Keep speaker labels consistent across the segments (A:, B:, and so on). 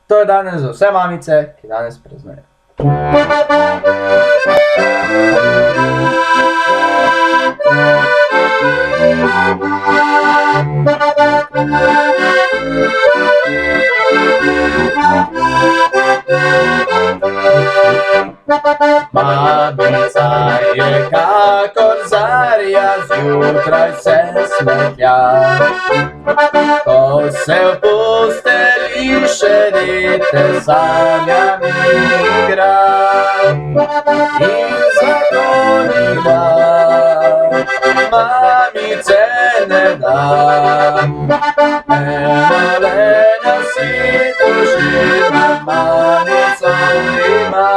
A: To je danes za vse mamice, ki danes praznujejo. Mamica je kakor zarja, zjutraj se smehlja. Ko se v postelji še dete sanjami igra, in zato ni da, mamice ne da. Eno le na svetu živna mamico ima.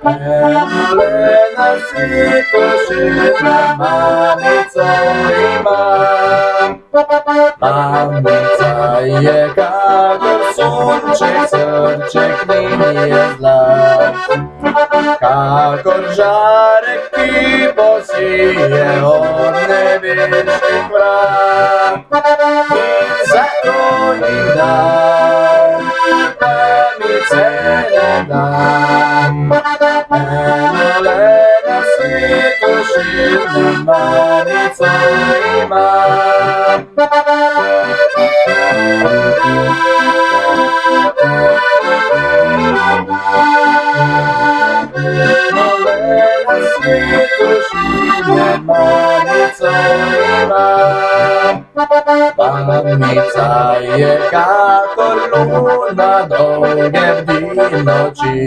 A: Eno le na svetu živna mamico ima. Mamica je kakor sonček, srček njen je zlat, kakor žarek, ki posije od nebeških vrat. In zato jih dam, mamice ne dam. Eno le na svetu živno mamico imam. Eno le na svetu živno mamico imam. Mamica je kakor luna, dolge bdi noči,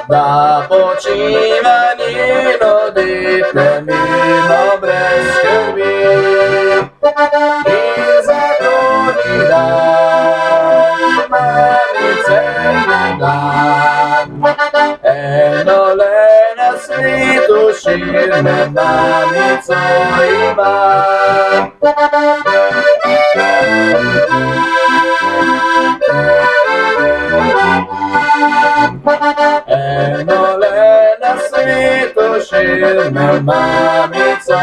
A: da počiva njeno dete mirno brez skrbi. In zato ni dam, mamice ne dam. Eno le na svetu živno mamico imam. Eno le na svetu živno mamico